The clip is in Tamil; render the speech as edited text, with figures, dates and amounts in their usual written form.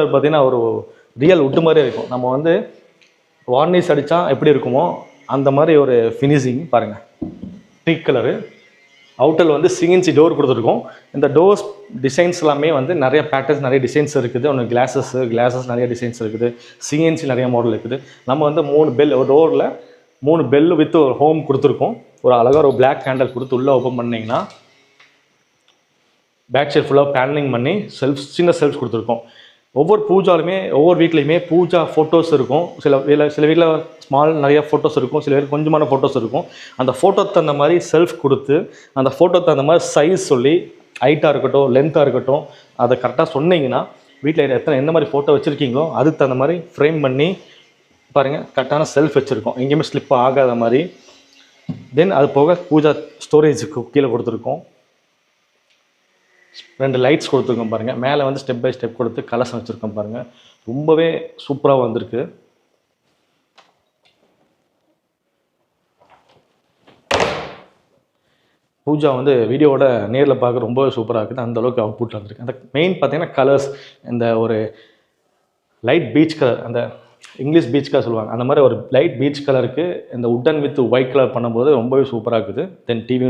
பார்த்தீங்கன்னா ஒரு ரியல் உட்டு மாதிரியே இருக்கும். நம்ம வந்து வார்னிஷ் அடித்தா எப்படி இருக்குமோ அந்த மாதிரி ஒரு ஃபினிஷிங் பாருங்கள். டீக் கலரு அவுட்டரில் வந்து சிஎன்சி டோர் கொடுத்துருக்கோம். இந்த டோர்ஸ் டிசைன்ஸ் எல்லாமே வந்து நிறைய பேட்டர்ன்ஸ், நிறைய டிசைன்ஸ் இருக்குது. ஒன்று கிளாஸஸ் நிறைய டிசைன்ஸ் இருக்குது. சிஎன்சி நிறைய மாடல் இருக்குது. நம்ம வந்து 3 பெல், ஒரு டோரில் 3 பெல் வித் ஒரு ஹோம் கொடுத்துருக்கோம். ஒரு அழகாக ஒரு பிளாக் கேண்டல் கொடுத்து உள்ளே ஓப்பன் பண்ணிங்கன்னா பேக் சைட் ஃபுல்லாக பேனலிங் பண்ணி சின்ன செல்ஃப்ஸ் கொடுத்துருக்கோம். ஒவ்வொரு பூஜாலுமே ஒவ்வொரு வீட்லேயுமே பூஜா ஃபோட்டோஸ் இருக்கும். சில வீட்டில் ஸ்மால் நிறைய ஃபோட்டோஸ் இருக்கும், சில பேர் கொஞ்சமான ஃபோட்டோஸ் இருக்கும். அந்த ஃபோட்டோ தகுந்த மாதிரி செல்ஃப் கொடுத்து அந்த ஃபோட்டோ தகுந்த மாதிரி சைஸ் சொல்லி ஹைட்டாக இருக்கட்டும் லென்த்தாக இருக்கட்டும் அதை கரெக்டாக சொன்னீங்கன்னா வீட்டில் எந்த மாதிரி ஃபோட்டோ வச்சுருக்கீங்களோ அதுக்கு தகுந்த மாதிரி ஃப்ரேம் பண்ணி பாருங்கள் கரெக்டான செல்ஃப் வச்சுருக்கோம், எங்கேயுமே ஸ்லிப் ஆகாத மாதிரி. தென் அது போக பூஜா ஸ்டோரேஜுக்கு கீழே கொடுத்துருக்கோம். 2 லைட்ஸ் கொடுத்துருக்கோம் பாருங்கள். மேலே வந்து ஸ்டெப் பை ஸ்டெப் கொடுத்து கலர்ஸ் வச்சுருக்கோம் பாருங்கள். ரொம்பவே சூப்பராக வந்திருக்கு. பூஜா வந்து வீடியோவோட நேரில் பார்க்க ரொம்பவே சூப்பராக இருக்குது. அந்தளவுக்கு அவுட்புட் வந்திருக்கு. அந்த மெயின் பார்த்தீங்கன்னா கலர்ஸ், இந்த ஒரு லைட் பீச் கலர், அந்த இங்கிலீஷ் பீச் கலர் சொல்லுவாங்க, அந்த மாதிரி ஒரு லைட் பீச் கலருக்கு இந்த உட்டன் வித் ஒயிட் கலர் பண்ணும்போது ரொம்பவே சூப்பராக இருக்குது. தென் டிவி